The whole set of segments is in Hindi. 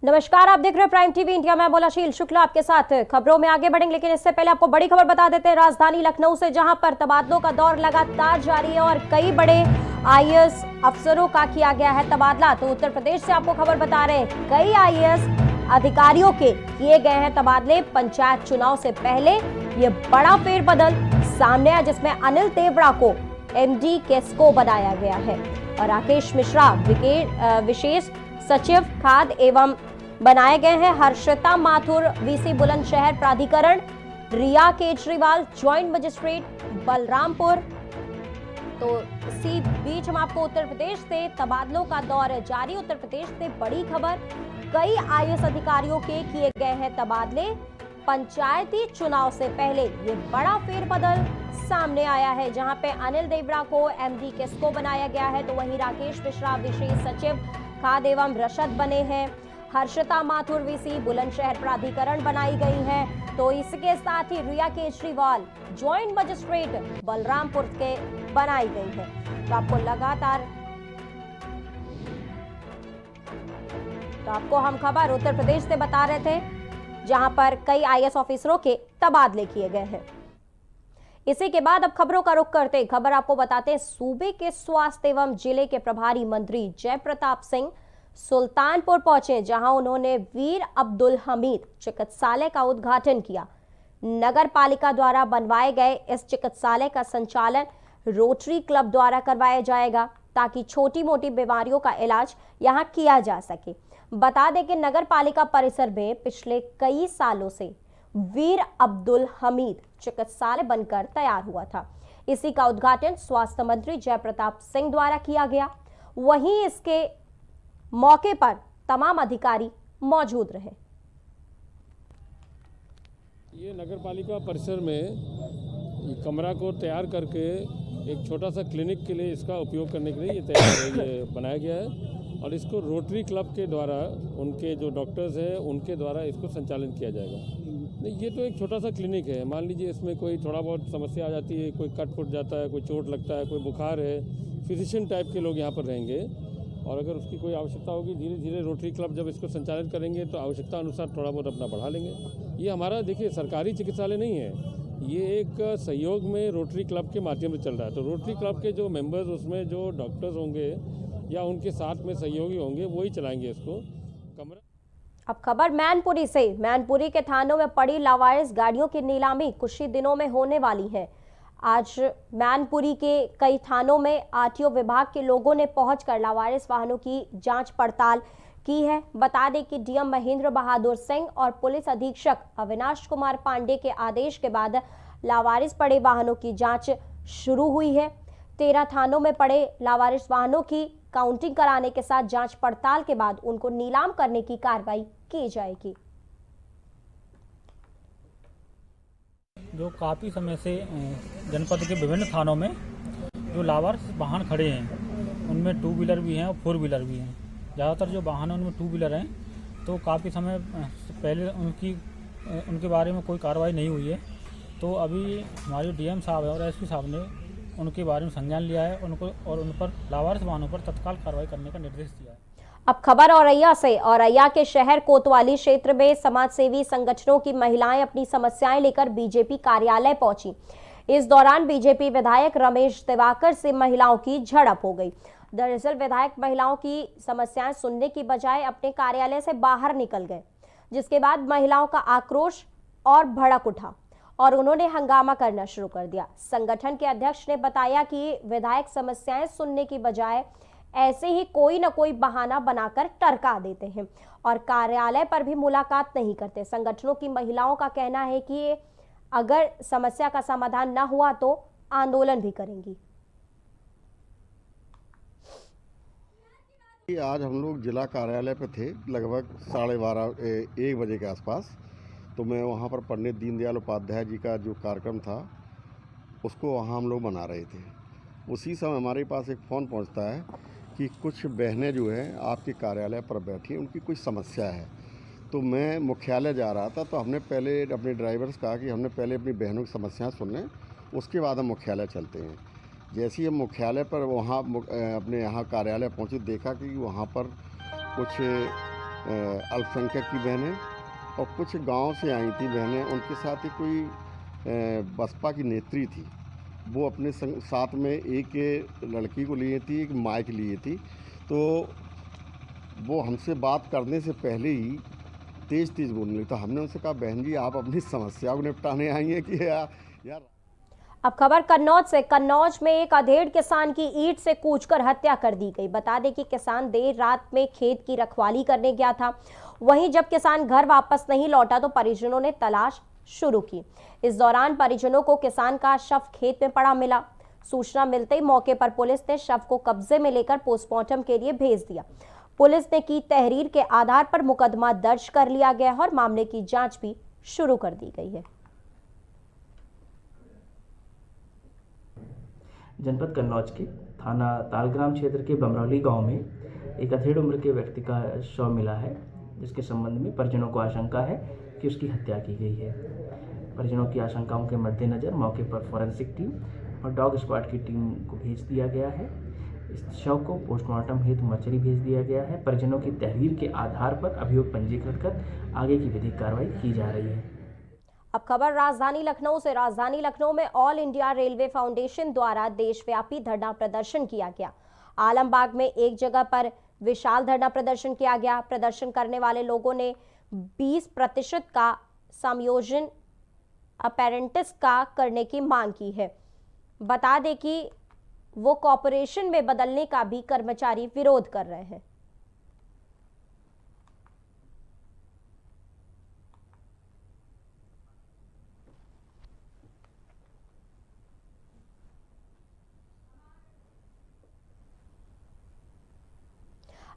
नमस्कार, आप देख रहे हैं प्राइम टीवी इंडिया। मैं बोलाशील शुक्ला आपके साथ खबरों में आगे बढ़ेंगे, लेकिन इससे पहले आपको बड़ी खबर बता देते हैं राजधानी लखनऊ से, जहां पर तबादलों का दौर लगातार जारी है और कई बड़े आईएएस अफसरों का किया गया है तबादला। तो उत्तर प्रदेश से आपको खबर बता रहे हैं, कई आईएएस अधिकारियों के किए गए हैं तबादले। पंचायत चुनाव से पहले ये बड़ा फेरबदल सामने आया, जिसमें अनिल देवड़ा को एमडी केस्को बनाया गया है और राकेश मिश्रा विशेष सचिव खाद्य एवं बनाए गए हैं। हर्षिता माथुर वीसी बुलंदशहर प्राधिकरण, रिया केजरीवाल ज्वाइंट मजिस्ट्रेट बलरामपुर। तो इसी बीच हम आपको उत्तर प्रदेश से तबादलों का दौर जारी। उत्तर प्रदेश से बड़ी खबर, कई आईएएस अधिकारियों के किए गए हैं तबादले। पंचायती चुनाव से पहले ये बड़ा फेरबदल सामने आया है, जहां पे अनिल देवड़ा को एमडी केस्को बनाया गया है, तो वहीं राकेश मिश्रा विशेष सचिव खाद्य एवं रसद बने हैं। हर्षिता माथुर वीसी बुलंदशहर प्राधिकरण बनाई गई है। तो इसके साथ ही रिया केजरीवाल ज्वाइंट मजिस्ट्रेट बलरामपुर के बनाई गई है। तो आपको हम खबर उत्तर प्रदेश से बता रहे थे, जहां पर कई आईएएस ऑफिसरों के तबादले किए गए हैं। इसी के बाद अब खबरों का रुख करते खबर आपको बताते हैं, सूबे के स्वास्थ्य एवं जिले के प्रभारी मंत्री जय प्रताप सिंह सुल्तानपुर पहुंचे, जहां उन्होंने वीर अब्दुल हमीद चिकित्सालय का उद्घाटन किया। नगर पालिका द्वारा बनवाए गए इस चिकित्सालय का संचालन रोटरी क्लब द्वारा करवाया जाएगा, ताकि छोटी मोटी बीमारियों का इलाज यहां किया जा सके। बता दें कि नगर पालिका परिसर में पिछले कई सालों से वीर अब्दुल हमीद चिकित्सालय बनकर तैयार हुआ था। इसी का उद्घाटन स्वास्थ्य मंत्री जय प्रताप सिंह द्वारा किया गया। वहीं इसके मौके पर तमाम अधिकारी मौजूद रहे। ये नगर पालिका परिसर में कमरा को तैयार करके एक छोटा सा क्लिनिक के लिए इसका उपयोग करने के लिए ये बनाया गया है और इसको रोटरी क्लब के द्वारा, उनके जो डॉक्टर्स हैं उनके द्वारा इसको संचालन किया जाएगा। नहीं, ये तो एक छोटा सा क्लिनिक है। मान लीजिए इसमें कोई थोड़ा बहुत समस्या आ जाती है, कोई कट फुट जाता है, कोई चोट लगता है, कोई बुखार है, फिजिशियन टाइप के लोग यहाँ पर रहेंगे और अगर उसकी कोई आवश्यकता होगी, धीरे धीरे रोटरी क्लब जब इसको संचालित करेंगे तो आवश्यकता अनुसार थोड़ा बहुत अपना बढ़ा लेंगे। ये हमारा देखिए सरकारी चिकित्सालय नहीं है, ये एक सहयोग में रोटरी क्लब के माध्यम से चल रहा है। तो रोटरी क्लब के जो मेंबर्स, उसमें जो डॉक्टर्स होंगे या उनके साथ में सहयोगी होंगे, वही चलाएंगे इसको कमरा। अब खबर मैनपुरी से। मैनपुरी के थानों में पड़ी लावारिस गाड़ियों की नीलामी कुछ ही दिनों में होने वाली है। आज मैनपुरी के कई थानों में आरटीओ विभाग के लोगों ने पहुंचकर लावारिस वाहनों की जांच पड़ताल की है। बता दें कि डीएम महेंद्र बहादुर सिंह और पुलिस अधीक्षक अविनाश कुमार पांडे के आदेश के बाद लावारिस पड़े वाहनों की जांच शुरू हुई है। 13 थानों में पड़े लावारिस वाहनों की काउंटिंग कराने के साथ जांच पड़ताल के बाद उनको नीलाम करने की कार्रवाई की जाएगी। जो काफ़ी समय से जनपद के विभिन्न थानों में जो लावारिस वाहन खड़े हैं, उनमें 2 व्हीलर भी हैं और 4 व्हीलर भी हैं। ज़्यादातर जो वाहन हैं उनमें 2 व्हीलर हैं, तो काफ़ी समय पहले उनके बारे में कोई कार्रवाई नहीं हुई है। तो अभी हमारे डीएम साहब हैं और एसपी साहब ने उनके बारे में संज्ञान लिया है, उनको और उन पर लावारिस वाहनों पर तत्काल कार्रवाई करने का निर्देश दिया है। अब खबर औरैया से। औरैया के शहर कोतवाली क्षेत्र में समाजसेवी संगठनों की महिलाएं अपनी समस्याएं लेकर बीजेपी कार्यालय पहुंची। इस दौरान बीजेपी विधायक रमेश दिवाकर से महिलाओं की झड़प हो गई। दरअसल विधायक महिलाओं की समस्याएं सुनने की बजाय अपने कार्यालय से बाहर निकल गए, जिसके बाद महिलाओं का आक्रोश और भड़क उठा और उन्होंने हंगामा करना शुरू कर दिया। संगठन के अध्यक्ष ने बताया कि विधायक समस्याएं सुनने की बजाय ऐसे ही कोई न कोई बहाना बनाकर टरका देते हैं और कार्यालय पर भी मुलाकात नहीं करते। संगठनों की महिलाओं का कहना है कि अगर समस्या का समाधान न हुआ तो आंदोलन भी करेंगी। आज हम लोग जिला कार्यालय पे थे, लगभग 12:30-1 बजे के आसपास। तो मैं वहाँ पर पंडित दीनदयाल उपाध्याय जी का जो कार्यक्रम था उसको वहाँ हम लोग मना रहे थे। उसी समय हमारे पास एक फ़ोन पहुँचता है कि कुछ बहनें जो हैं आपके कार्यालय पर बैठी, उनकी कुछ समस्या है। तो मैं मुख्यालय जा रहा था, तो हमने पहले अपने ड्राइवर से कहा कि हमने पहले अपनी बहनों की समस्याएं सुन लें, उसके बाद हम मुख्यालय चलते हैं। जैसे ही हम मुख्यालय पर वहाँ अपने यहाँ कार्यालय पहुँचे, देखा कि वहाँ पर कुछ अल्पसंख्यक की बहनें और कुछ गांव से आई थी बहनें। उनके साथ ही कोई बसपा की नेत्री थी, वो अपने साथ में एक लड़की को लिए थी, एक माइक लिए थी। तो वो हमसे बात करने से पहले ही तेज़ तेज़ बोलने लगी। तो हमने उनसे कहा, बहन जी आप अपनी समस्या को निपटाने आई हैं कि यार। अब खबर कन्नौज से। कन्नौज में एक अधेड़ किसान की ईंट से कूचकर हत्या कर दी गई। बता दें कि किसान देर रात में खेत की रखवाली करने गया था। वहीं जब किसान घर वापस नहीं लौटा तो परिजनों ने तलाश शुरू की। इस दौरान परिजनों को किसान का शव खेत में पड़ा मिला। सूचना मिलते ही मौके पर पुलिस ने शव को कब्जे में लेकर पोस्टमार्टम के लिए भेज दिया। पुलिस ने की तहरीर के आधार पर मुकदमा दर्ज कर लिया गया है और मामले की जांच भी शुरू कर दी गई है। जनपद कन्नौज के थाना तालग्राम क्षेत्र के बमरौली गांव में एक अधेड़ उम्र के व्यक्ति का शव मिला है, जिसके संबंध में परिजनों को आशंका है कि उसकी हत्या की गई है। परिजनों की आशंकाओं के मद्देनज़र मौके पर फॉरेंसिक टीम और डॉग स्क्वाड की टीम को भेज दिया गया है। इस शव को पोस्टमार्टम हेतु मर्चरी भेज दिया गया है। परिजनों की तहरीर के आधार पर अभियोग पंजीकृत कर आगे की विधिक कार्रवाई की जा रही है। अब खबर राजधानी लखनऊ से। राजधानी लखनऊ में ऑल इंडिया रेलवे फाउंडेशन द्वारा देशव्यापी धरना प्रदर्शन किया गया। आलमबाग में एक जगह पर विशाल धरना प्रदर्शन किया गया। प्रदर्शन करने वाले लोगों ने 20% का समायोजन अपेरेंटिस का करने की मांग की है। बता दें कि वो कॉर्पोरेशन में बदलने का भी कर्मचारी विरोध कर रहे हैं।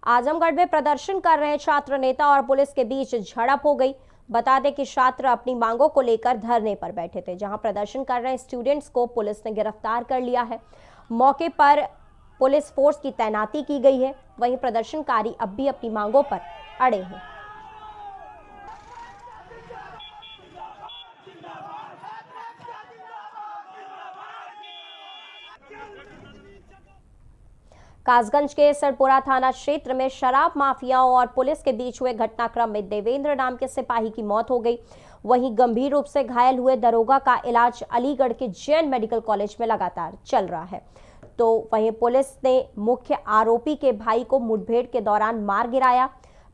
आजमगढ़ में प्रदर्शन कर रहे छात्र नेता और पुलिस के बीच झड़प हो गई। बता दें कि छात्र अपनी मांगों को लेकर धरने पर बैठे थे, जहां प्रदर्शन कर रहे स्टूडेंट्स को पुलिस ने गिरफ्तार कर लिया है। मौके पर पुलिस फोर्स की तैनाती की गई है। वहीं प्रदर्शनकारी अब भी अपनी मांगों पर अड़े हैं। कासगंज के सरपुरा थाना क्षेत्र में शराब माफियाओं और पुलिस के बीच हुए घटनाक्रम में देवेंद्र नाम के सिपाही की मौत हो गई। वहीं गंभीर रूप से घायल हुए दरोगा का इलाज अलीगढ़ के जैन मेडिकल कॉलेज में लगातार चल रहा है। तो वहीं पुलिस ने मुख्य आरोपी के भाई को मुठभेड़ के दौरान मार गिराया।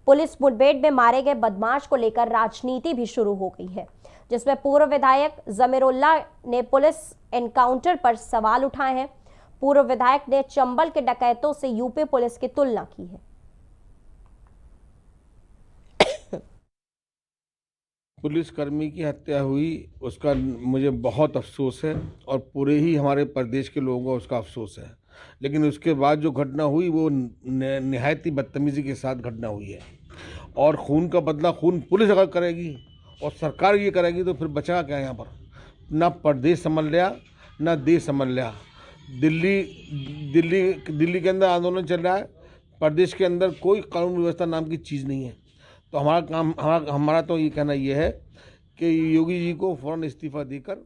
पुलिस मुठभेड़ में मारे गए बदमाश को लेकर राजनीति भी शुरू हो गई है, जिसमें पूर्व विधायक जमीरुल्लाह ने पुलिस एनकाउंटर पर सवाल उठाए हैं। पूर्व विधायक ने चंबल के डकैतों से यूपी पुलिस की तुलना की है। पुलिसकर्मी की हत्या हुई, उसका मुझे बहुत अफसोस है और पूरे ही हमारे प्रदेश के लोगों को उसका अफसोस है। लेकिन उसके बाद जो घटना हुई वो निहायत ही बदतमीजी के साथ घटना हुई है। और खून का बदला खून पुलिस अगर करेगी और सरकार ये करेगी तो फिर बचा क्या यहाँ पर? ना प्रदेश संभल लिया, ना देश संभल लिया। दिल्ली के अंदर आंदोलन चल रहा है, प्रदेश के अंदर कोई कानून व्यवस्था नाम की चीज़ नहीं है। तो हमारा तो ये कहना ये है कि योगी जी को फौरन इस्तीफा देकर।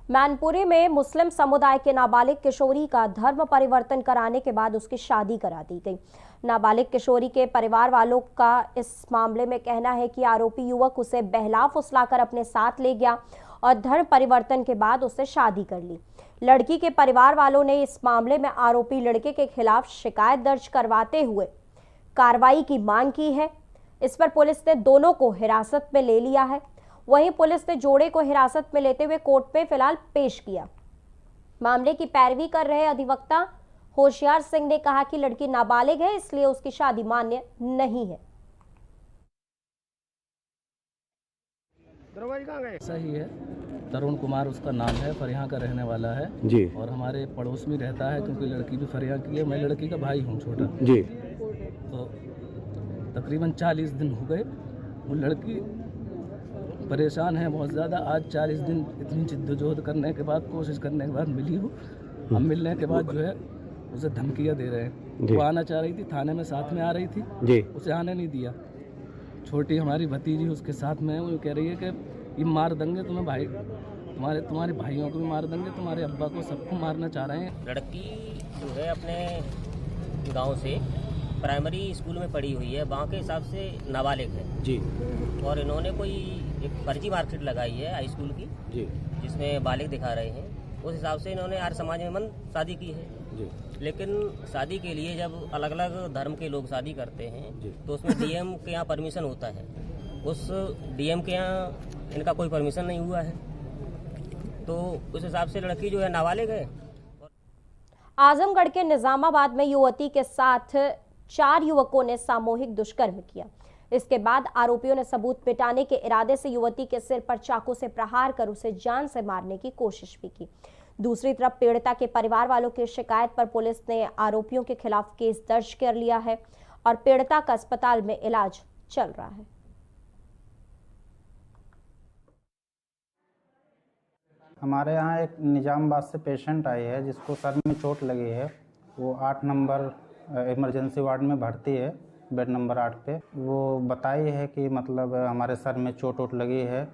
मैनपुरी में मुस्लिम समुदाय के नाबालिग किशोरी का धर्म परिवर्तन कराने के बाद उसकी शादी करा दी गई। नाबालिग किशोरी के परिवार वालों का इस मामले में कहना है कि आरोपी युवक उसे बहला फुसलाकर अपने साथ ले गया और धर्म परिवर्तन के बाद उससे शादी कर ली। लड़की के परिवार वालों ने इस मामले में आरोपी लड़के के खिलाफ शिकायत दर्ज करवाते हुए कार्रवाई की मांग की है। इस पर पुलिस ने दोनों को हिरासत में ले लिया है। वहीं पुलिस ने जोड़े को हिरासत में लेते हुए कोर्ट में फिलहाल पेश किया। मामले की पैरवी कर रहे अधिवक्ता होशियार सिंह ने कहा कि लड़की नाबालिग है, इसलिए उसकी शादी मान्य नहीं है। सही है, तरुण कुमार उसका नाम है, फरिया का रहने वाला है जी, और हमारे पड़ोस में रहता है, क्योंकि लड़की भी फरिया की है। मैं लड़की का भाई हूँ छोटा जी। तो तकरीबन 40 दिन हो गए। वो लड़की परेशान है बहुत ज़्यादा। आज 40 दिन इतनी जिद्दोजहद करने के बाद, कोशिश करने के बाद मिली हो। हम मिलने के बाद जो है उसे धमकियाँ दे रहे हैं। वो आना चाह रही थी, थाने में साथ में आ रही थी जी, उसे आने नहीं दिया। छोटी हमारी भतीजी उसके साथ में है, वो कह रही है कि ये मार देंगे तुम्हें, भाई तुम्हारे भाइयों को भी मार देंगे, तुम्हारे अब्बा को, सबको मारना चाह रहे हैं। लड़की जो है अपने गांव से प्राइमरी स्कूल में पढ़ी हुई है, वहाँ के हिसाब से नाबालिग है जी और इन्होंने कोई एक फर्जी मार्कशीट लगाई है हाई स्कूल की जी जिसमें बालिग दिखा रहे हैं। उस हिसाब से इन्होंने आर्य समाज में मन शादी की है जी लेकिन शादी के लिए जब अलग अलग धर्म के लोग शादी करते हैं तो उसमें डीएम के यहाँ परमिशन होता है। उस डीएम के यहाँ इनका कोई परमिशन नहीं हुआ है, तो उस हिसाब से लड़की जो है नाबालिग है। आजमगढ़ के निजामाबाद में युवती के साथ 4 युवकों ने सामूहिक दुष्कर्म किया। इसके बाद आरोपियों ने सबूत मिटाने के इरादे से युवती के सिर पर चाकू से प्रहार कर उसे जान से मारने की कोशिश भी की। दूसरी तरफ पीड़िता के परिवार वालों की शिकायत पर पुलिस ने आरोपियों के खिलाफ केस दर्ज कर लिया है और पीड़िता का अस्पताल में इलाज चल रहा है। हमारे यहाँ एक निजामाबाद से पेशेंट आई है जिसको सर में चोट लगी है। वो 8 नंबर इमरजेंसी वार्ड में भर्ती है, बेड नंबर 8 पे। वो बताई है कि मतलब हमारे सर में चोट लगी है,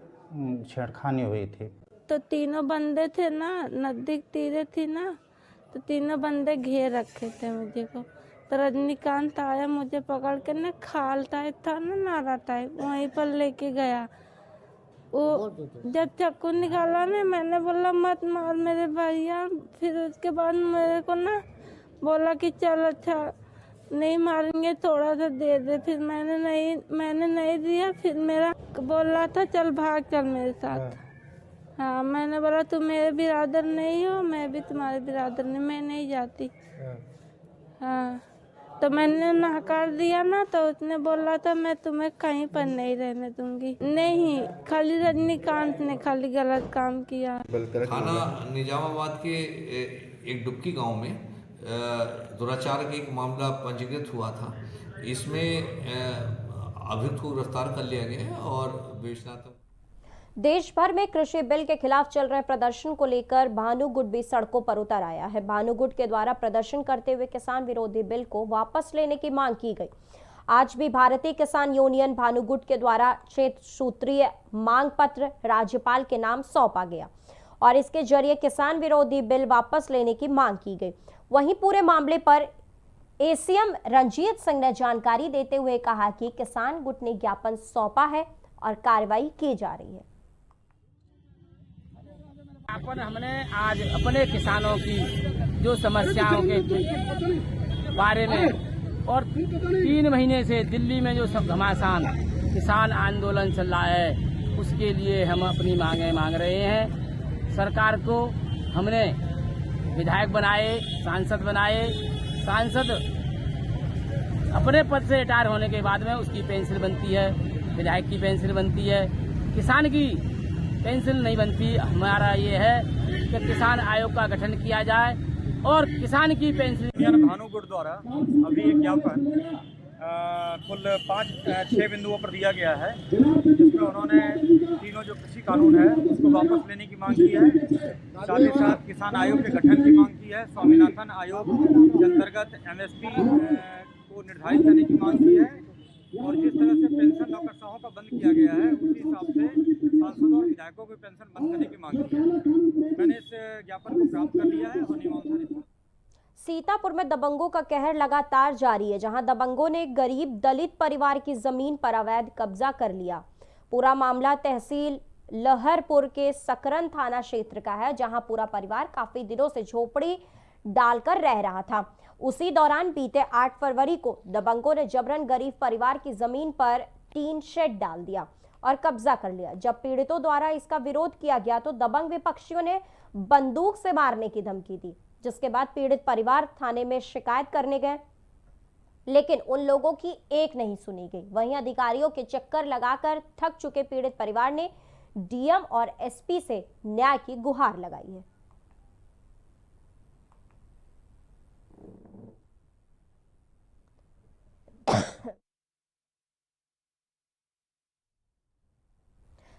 छेड़खानी हुई थी। तो तीनों बंदे थे ना, नजदीक तीरे थी ना, तो तीनों बंदे घेर रखे थे मुझे को। तो रजनीकांत आया, मुझे पकड़ के ना खाल टाइप था ना, नारा टाइप, वहीं पर लेके गया। वो जब चाकू निकाला ना, मैंने बोला मत मार मेरे भैया। फिर उसके बाद मेरे को ना बोला कि चल अच्छा नहीं मारेंगे, थोड़ा सा दे दे। फिर मैंने नहीं दिया। फिर मेरा बोल रहा था चल भाग चल मेरे साथ। हाँ, मैंने बोला तुम मेरे बिरादर नहीं हो, मैं भी तुम्हारे बिरादर नहीं, मैं नहीं जाती। हाँ, तो मैंने नकार दिया ना, तो उसने बोला था मैं तुम्हें कहीं पर नहीं रहने दूंगी। नहीं, खाली रजनीकांत ने खाली गलत काम किया। थाना निजामाबाद के एक डुबकी गांव में दुराचार का एक मामला पंजीकृत हुआ था। इसमें अभियुक्त को गिरफ्तार कर लिया गया है और विवेचनात्मक। देश भर में कृषि बिल के खिलाफ चल रहे प्रदर्शन को लेकर भानुगुट भी सड़कों पर उतर आया है। भानुगुट के द्वारा प्रदर्शन करते हुए किसान विरोधी बिल को वापस लेने की मांग की गई। आज भी भारतीय किसान यूनियन भानुगुट के द्वारा 6 सूत्रीय मांग पत्र राज्यपाल के नाम सौंपा गया और इसके जरिए किसान विरोधी बिल वापस लेने की मांग की गई। वहीं पूरे मामले पर एसीएम रंजीत सिंह ने जानकारी देते हुए कहा कि किसान गुट ने ज्ञापन सौंपा है और कार्रवाई की जा रही है। हमने आज अपने किसानों की जो समस्याओं के बारे में और 3 महीने से दिल्ली में जो सब घमासान किसान आंदोलन चल रहा है, उसके लिए हम अपनी मांगें मांग रहे हैं। सरकार को हमने विधायक बनाए, सांसद बनाए। सांसद अपने पद से रिटायर होने के बाद में उसकी पेंशन बनती है, विधायक की पेंशन बनती है, किसान की पेंशन नहीं बनती। हमारा ये है कि किसान आयोग का गठन किया जाए और किसान की पेंशन। भानुगुट द्वारा अभी एक ज्ञापन कुल 5-6 बिंदुओं पर दिया गया है, जिसमें उन्होंने तीनों जो कृषि कानून है उसको वापस लेने की मांग की है। साथ ही साथ किसान आयोग के गठन की मांग की है। स्वामीनाथन आयोग के अंतर्गत MSP को निर्धारित करने की मांग की है और जिस तरह से पेंशन नौकरशाहों का बंद किया गया है, उसी हिसाब से सांसदों और विधायकों की पेंशन बंद करने की मांग की है। मैंने इस ज्ञापन को प्राप्त कर लिया है और नियमानुसार। सीतापुर में दबंगों का कहर लगातार जारी है, जहां दबंगों ने गरीब दलित परिवार की जमीन पर अवैध कब्जा कर लिया। पूरा मामला तहसील लहरपुर के सकरन थाना क्षेत्र का है, जहां पूरा परिवार काफी दिनों से झोपड़ी डालकर रह रहा था। उसी दौरान बीते 8 फरवरी को दबंगों ने जबरन गरीब परिवार की जमीन पर टीन शेड डाल दिया और कब्जा कर लिया। जब पीड़ितों द्वारा इसका विरोध किया गया तो दबंग विपक्षियों ने बंदूक से मारने की धमकी दी, जिसके बाद पीड़ित परिवार थाने में शिकायत करने गए, लेकिन उन लोगों की एक नहीं सुनी गई। वहीं अधिकारियों के चक्कर लगाकर थक चुके पीड़ित परिवार ने डीएम और एसपी से न्याय की गुहार लगाई है।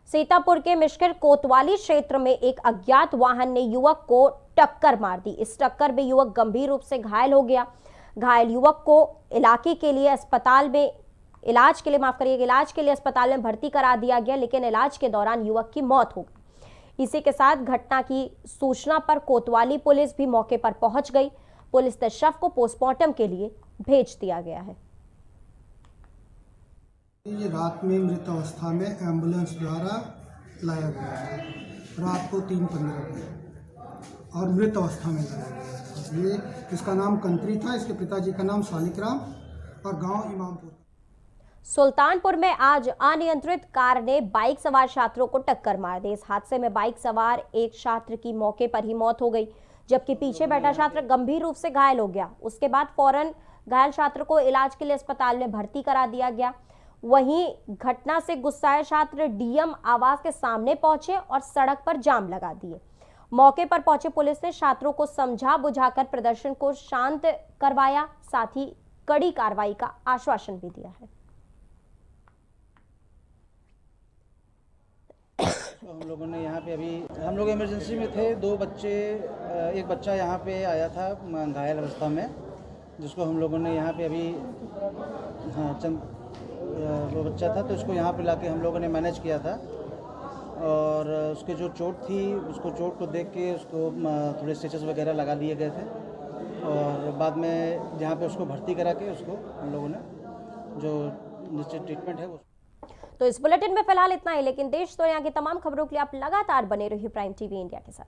सीतापुर के मिश्किल कोतवाली क्षेत्र में एक अज्ञात वाहन ने युवक को टक्कर मार दी। इस टक्कर में युवक गंभीर रूप से घायल हो गया। घायल युवक को इलाज के लिए अस्पताल में भर्ती करा दिया गया, लेकिन इलाज के दौरान युवक की मौत हो गई। इसी के साथ घटना की सूचना पर कोतवाली पुलिस भी मौके पर पहुंच गई। पुलिस ने शव को पोस्टमार्टम के लिए भेज दिया गया है। ये रात में मृत अवस्था में एम्बुलेंस द्वारा लाया गया है, रात को 3:15 बजे और मृत अवस्था में लाया गया। ये इसका नाम कंत्री था, इसके पिताजी का नाम सालिकराम और गांव इमामपुर। सुल्तानपुर में आज अनियंत्रित कार ने बाइक सवार छात्रों को टक्कर मार दी। इस हादसे में बाइक सवार एक छात्र की मौके पर ही मौत हो गई, जबकि पीछे बैठा छात्र गंभीर रूप से घायल हो गया। उसके बाद फौरन घायल छात्र को इलाज के लिए अस्पताल में भर्ती करा दिया गया। वहीं घटना से गुस्साए छात्र डीएम आवास के सामने पहुंचे और सड़क पर जाम लगा दिए। मौके पर पहुंचे पुलिस ने छात्रों को समझा बुझाकर प्रदर्शन को शांत करवाया, साथ ही कड़ी कार्रवाई का आश्वासन भी दिया है। हम लोगों ने यहाँ पे अभी हम लोग इमरजेंसी में थे, दो बच्चे, एक बच्चा यहाँ पे आया था घायल अवस्था में, जिसको हम लोगों ने यहाँ पे अभी वो बच्चा था तो उसको यहाँ पे लाके हम लोगों ने मैनेज किया था। और उसके जो चोट थी, उसको चोट को देख के उसको थोड़े स्टिचेस वगैरह लगा दिए गए थे और बाद में जहाँ पे उसको भर्ती करा के उसको हम लोगों ने जो निश्चित ट्रीटमेंट है वो। तो इस बुलेटिन में फिलहाल इतना ही, लेकिन देश दुनिया की तमाम खबरों के लिए आप लगातार बने रहिए प्राइम टीवी इंडिया के साथ।